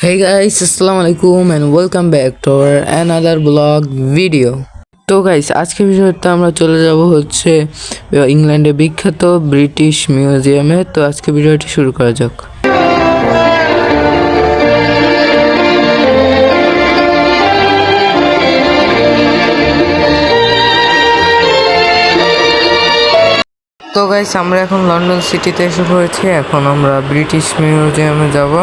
Hey guys, assalamu alaikum and welcome back to our another vlog video. তো guys আজকের ভিডিওতে আমরা চলে যাব হচ্ছে ইংল্যান্ডে বিখ্যাত ব্রিটিশ মিউজিয়ামে। তো আজকে ভিডিওটি শুরু করা যাক। তো গাইস আমরা এখন লন্ডন সিটিতে এসে পড়েছি। এখন আমরা ব্রিটিশ মিউজিয়ামে যাব।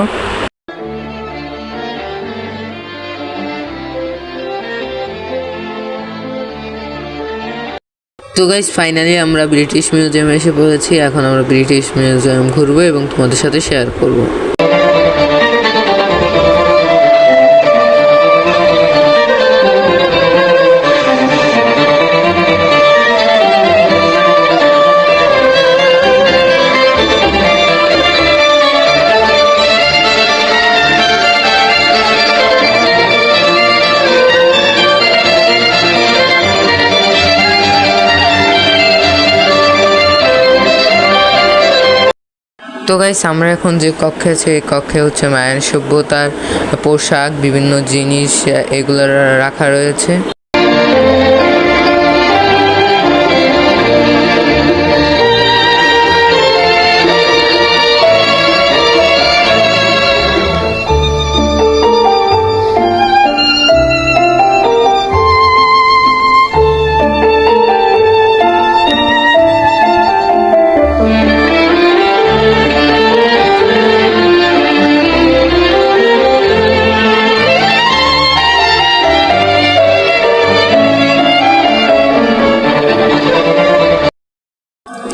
তো গাইস ফাইনালি আমরা ব্রিটিশ মিউজিয়ামে এসে পড়েছি। এখন আমরা ব্রিটিশ মিউজিয়াম ঘুরবো এবং তোমাদের সাথে শেয়ার করব। তো গাইস আমরা এখন যে কক্ষে আছে এই কক্ষে হচ্ছে মায়ান সভ্যতার পোশাক, বিভিন্ন জিনিস এগুলো রাখা রয়েছে।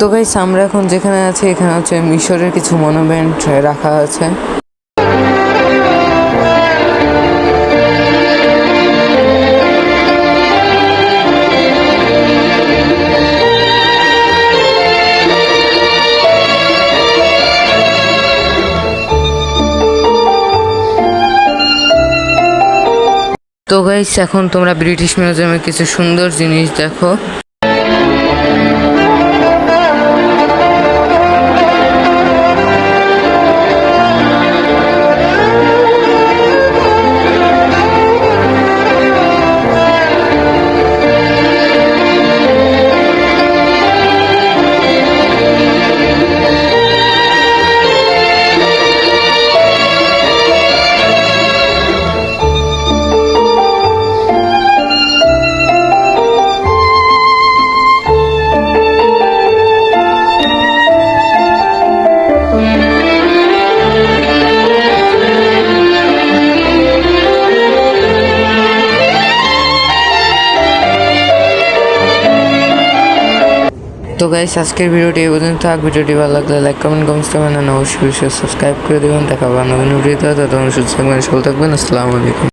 তো গাইস আমরা এখন যেখানে আছি এখানে হচ্ছে মিশরের কিছু মনুমেন্ট রাখা আছে। তো গাইস এখন তোমরা ব্রিটিশ মিউজিয়ামে কিছু সুন্দর জিনিস দেখো। তো গাইস আজকের ভিডিওটি এই পর্যন্ত থাক। ভিডিওটি ভালো লাগলে লাইক কমেন্ট করবেন, অবশ্যই সাবস্ক্রাইব করে দেবেন। দেখা হবে নতুন ভিডিওতে। ততক্ষণ সুস্থ থাকবেন, ভালো থাকবেন। আসসালামু আলাইকুম।